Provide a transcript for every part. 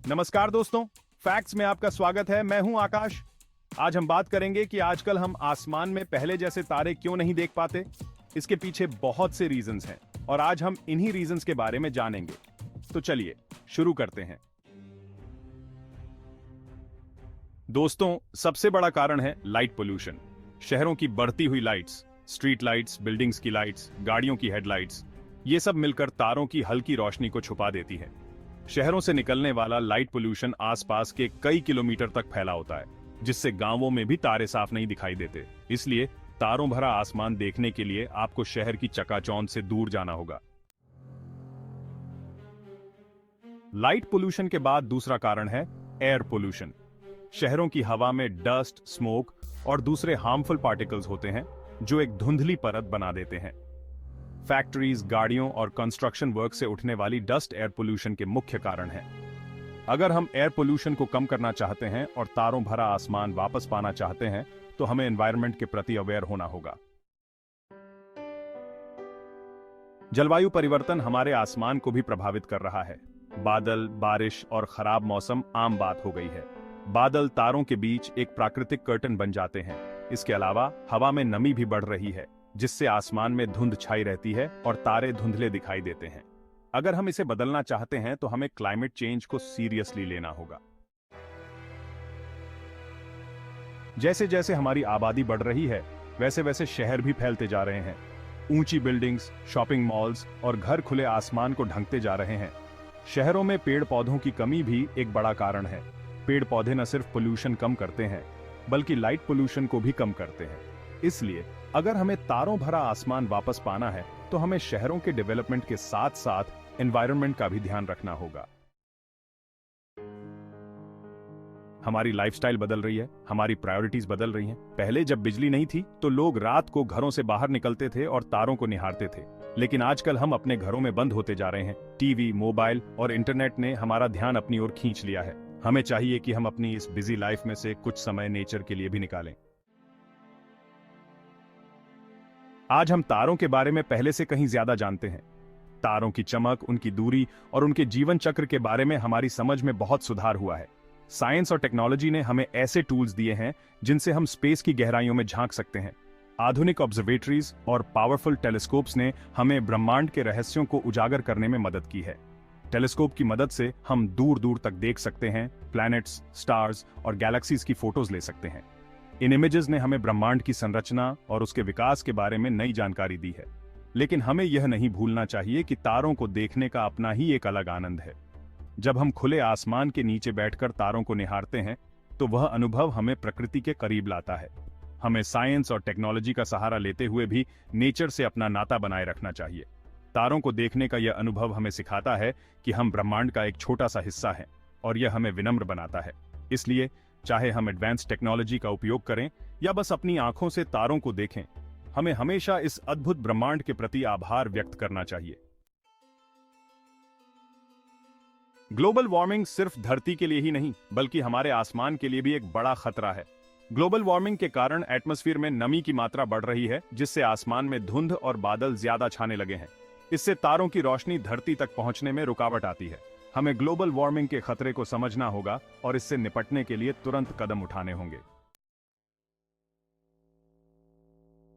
नमस्कार दोस्तों, फैक्ट्स में आपका स्वागत है। मैं हूं आकाश। आज हम बात करेंगे कि आजकल हम आसमान में पहले जैसे तारे क्यों नहीं देख पाते। इसके पीछे बहुत से रीजंस हैं और आज हम इन्हीं रीजंस के बारे में जानेंगे। तो चलिए शुरू करते हैं। दोस्तों, सबसे बड़ा कारण है लाइट पोल्यूशन। शहरों की बढ़ती हुई लाइट्स, स्ट्रीट लाइट्स, बिल्डिंग्स की लाइट्स, गाड़ियों की हेडलाइट्स, ये सब मिलकर तारों की हल्की रोशनी को छुपा देती है। शहरों से निकलने वाला लाइट पोल्यूशन आसपास के कई किलोमीटर तक फैला होता है, जिससे गांवों में भी तारे साफ नहीं दिखाई देते। इसलिए तारों भरा आसमान देखने के लिए आपको शहर की चकाचौंध से दूर जाना होगा। लाइट पोल्यूशन के बाद दूसरा कारण है एयर पोल्यूशन। शहरों की हवा में डस्ट, स्मोक और दूसरे हार्मफुल पार्टिकल्स होते हैं जो एक धुंधली परत बना देते हैं। फैक्ट्रीज, गाड़ियों और कंस्ट्रक्शन वर्क से उठने वाली डस्ट एयर पोल्यूशन के मुख्य कारण है। अगर हम एयर पोल्यूशन को कम करना चाहते हैं और तारों भरा आसमान वापस पाना चाहते हैं तो हमें एनवायरनमेंट के प्रति अवेयर होना होगा। जलवायु परिवर्तन हमारे आसमान को भी प्रभावित कर रहा है। बादल, बारिश और खराब मौसम आम बात हो गई है। बादल तारों के बीच एक प्राकृतिक कर्टन बन जाते हैं। इसके अलावा हवा में नमी भी बढ़ रही है, जिससे आसमान में धुंध छाई रहती है और तारे धुंधले दिखाई देते हैं। अगर हम इसे बदलना चाहते हैं तो हमें क्लाइमेट चेंज को सीरियसली लेना होगा। जैसे जैसे हमारी आबादी बढ़ रही है, वैसे वैसे शहर भी फैलते जा रहे हैं। ऊंची बिल्डिंग्स, शॉपिंग मॉल्स और घर खुले आसमान को ढंकते जा रहे हैं। शहरों में पेड़ पौधों की कमी भी एक बड़ा कारण है। पेड़ पौधे न सिर्फ पोल्यूशन कम करते हैं, बल्कि लाइट पोल्यूशन को भी कम करते हैं। इसलिए अगर हमें तारों भरा आसमान वापस पाना है तो हमें शहरों के डेवलपमेंट के साथ साथ एनवायरनमेंट का भी ध्यान रखना होगा। हमारी लाइफस्टाइल बदल रही है, हमारी प्रायोरिटीज बदल रही हैं। पहले जब बिजली नहीं थी तो लोग रात को घरों से बाहर निकलते थे और तारों को निहारते थे, लेकिन आजकल हम अपने घरों में बंद होते जा रहे हैं। टीवी, मोबाइल और इंटरनेट ने हमारा ध्यान अपनी ओर खींच लिया है। हमें चाहिए कि हम अपनी इस बिजी लाइफ में से कुछ समय नेचर के लिए भी निकालें। आज हम तारों के बारे में पहले से कहीं ज्यादा जानते हैं। तारों की चमक, उनकी दूरी और उनके जीवन चक्र के बारे में हमारी समझ में बहुत सुधार हुआ है। साइंस और टेक्नोलॉजी ने हमें ऐसे टूल्स दिए हैं जिनसे हम स्पेस की गहराइयों में झांक सकते हैं। आधुनिक ऑब्जर्वेटरीज और पावरफुल टेलीस्कोप्स ने हमें ब्रह्मांड के रहस्यों को उजागर करने में मदद की है। टेलीस्कोप की मदद से हम दूर दूर तक देख सकते हैं, प्लैनेट्स, स्टार्स और गैलेक्सीज की फोटोज ले सकते हैं। इन इमेजेस ने हमें ब्रह्मांड की संरचना और उसके विकास के बारे में नई जानकारी दी है। लेकिन हमें यह नहीं भूलना चाहिए कि तारों को देखने का अपना ही एक अलग आनंद है। जब हम खुले आसमान के नीचे बैठकर तारों को निहारते हैं तो वह अनुभव हमें प्रकृति के करीब लाता है। हमें साइंस और टेक्नोलॉजी का सहारा लेते हुए भी नेचर से अपना नाता बनाए रखना चाहिए। तारों को देखने का यह अनुभव हमें सिखाता है कि हम ब्रह्मांड का एक छोटा सा हिस्सा हैं और यह हमें विनम्र बनाता है। इसलिए चाहे हम एडवांस टेक्नोलॉजी का उपयोग करें या बस अपनी आंखों से तारों को देखें, हमें हमेशा इस अद्भुत ब्रह्मांड के प्रति आभार व्यक्त करना चाहिए। ग्लोबल वार्मिंग सिर्फ धरती के लिए ही नहीं, बल्कि हमारे आसमान के लिए भी एक बड़ा खतरा है। ग्लोबल वार्मिंग के कारण एटमॉस्फेयर में नमी की मात्रा बढ़ रही है, जिससे आसमान में धुंध और बादल ज्यादा छाने लगे हैं। इससे तारों की रोशनी धरती तक पहुंचने में रुकावट आती है। हमें ग्लोबल वार्मिंग के खतरे को समझना होगा और इससे निपटने के लिए तुरंत कदम उठाने होंगे।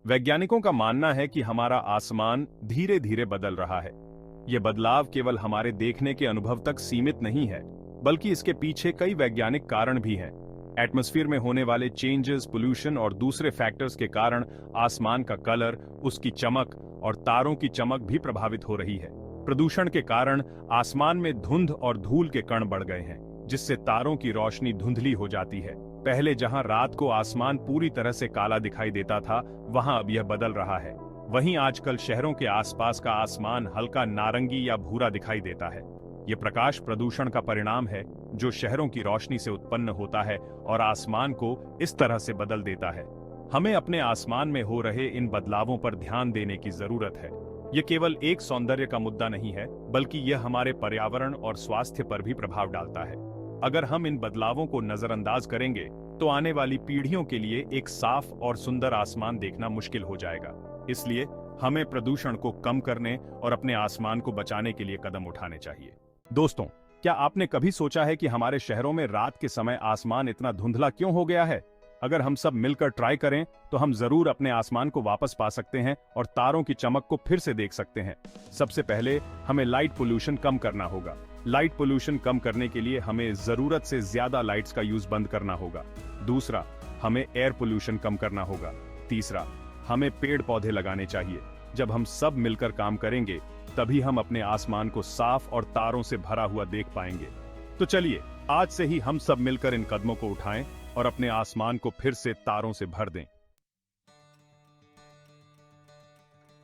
वैज्ञानिकों का मानना है कि हमारा आसमान धीरे धीरे बदल रहा है। यह बदलाव केवल हमारे देखने के अनुभव तक सीमित नहीं है, बल्कि इसके पीछे कई वैज्ञानिक कारण भी हैं। एटमॉस्फेयर में होने वाले चेंजेस, पोल्यूशन और दूसरे फैक्टर्स के कारण आसमान का कलर, उसकी चमक और तारों की चमक भी प्रभावित हो रही है। प्रदूषण के कारण आसमान में धुंध और धूल के कण बढ़ गए हैं, जिससे तारों की रोशनी धुंधली हो जाती है। पहले जहां रात को आसमान पूरी तरह से काला दिखाई देता था, वहां अब यह बदल रहा है। वहीं आजकल शहरों के आसपास का आसमान हल्का नारंगी या भूरा दिखाई देता है। यह प्रकाश प्रदूषण का परिणाम है, जो शहरों की रोशनी से उत्पन्न होता है और आसमान को इस तरह से बदल देता है। हमें अपने आसमान में हो रहे इन बदलावों पर ध्यान देने की जरूरत है। यह केवल एक सौंदर्य का मुद्दा नहीं है, बल्कि यह हमारे पर्यावरण और स्वास्थ्य पर भी प्रभाव डालता है। अगर हम इन बदलावों को नजरअंदाज करेंगे तो आने वाली पीढ़ियों के लिए एक साफ और सुंदर आसमान देखना मुश्किल हो जाएगा। इसलिए हमें प्रदूषण को कम करने और अपने आसमान को बचाने के लिए कदम उठाने चाहिए। दोस्तों, क्या आपने कभी सोचा है कि हमारे शहरों में रात के समय आसमान इतना धुंधला क्यों हो गया है? अगर हम सब मिलकर ट्राई करें तो हम जरूर अपने आसमान को वापस पा सकते हैं और तारों की चमक को फिर से देख सकते हैं। सबसे पहले हमें लाइट पोल्यूशन कम करना होगा। लाइट पोल्यूशन कम करने के लिए हमें जरूरत से ज्यादा लाइट्स का यूज बंद करना होगा। दूसरा, हमें एयर पोल्यूशन कम करना होगा। तीसरा, हमें पेड़ पौधे लगाने चाहिए। जब हम सब मिलकर काम करेंगे तभी हम अपने आसमान को साफ और तारों से भरा हुआ देख पाएंगे। तो चलिए आज से ही हम सब मिलकर इन कदमों को उठाएं और अपने आसमान को फिर से तारों से भर दें।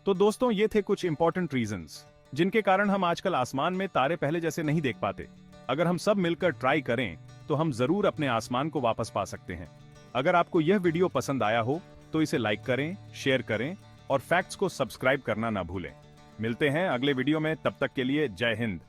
तो दोस्तों, ये थे कुछ इंपॉर्टेंट रीजंस जिनके कारण हम आजकल आसमान में तारे पहले जैसे नहीं देख पाते। अगर हम सब मिलकर ट्राई करें तो हम जरूर अपने आसमान को वापस पा सकते हैं। अगर आपको यह वीडियो पसंद आया हो तो इसे लाइक करें, शेयर करें और फैक्ट्स को सब्सक्राइब करना ना भूलें। मिलते हैं अगले वीडियो में, तब तक के लिए जय हिंद।